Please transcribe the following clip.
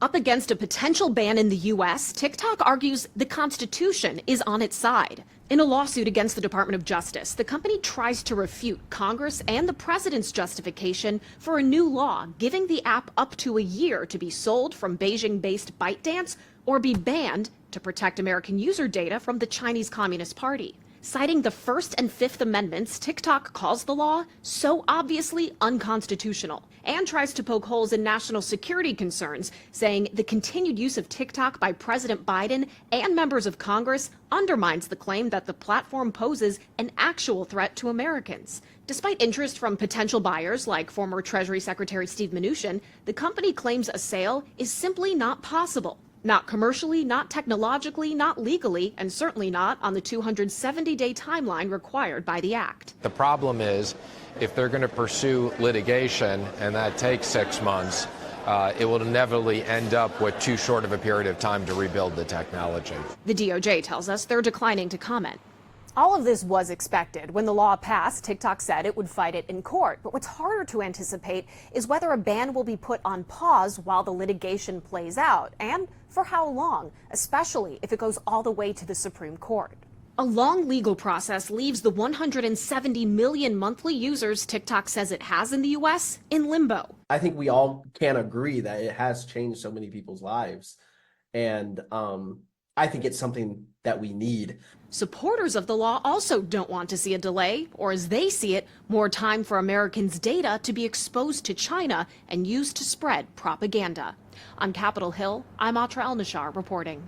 Up against a potential ban in the U.S., TikTok argues the Constitution is on its side. In a lawsuit against the Department of Justice, the company tries to refute Congress and the president's justification for a new law giving the app up to a year to be sold from Beijing-based ByteDance or be banned to protect American user data from the Chinese Communist Party. Citing the First and Fifth Amendments, TikTok calls the law so obviously unconstitutional and tries to poke holes in national security concerns, saying the continued use of TikTok by President Biden and members of Congress undermines the claim that the platform poses an actual threat to Americans. Despite interest from potential buyers like former Treasury Secretary Steve Mnuchin, the company claims a sale is simply not possible. Not commercially, not technologically, not legally, and certainly not on the 270-day timeline required by the act. The problem is, if they're going to pursue litigation, and that takes 6 months, it will inevitably end up with too short of a period of time to rebuild the technology. The DOJ tells us they're declining to comment. All of this was expected. When the law passed, TikTok said it would fight it in court. But what's harder to anticipate is whether a ban will be put on pause while the litigation plays out, and for how long, especially if it goes all the way to the Supreme Court. A long legal process leaves the 170 million monthly users TikTok says it has in the U.S. in limbo. I think we all can agree that it has changed so many people's lives. And I think it's something that we need. Supporters of the law also don't want to see a delay, or as they see it, more time for Americans' data to be exposed to China and used to spread propaganda. On Capitol Hill, I'm Atra El-Nashar reporting.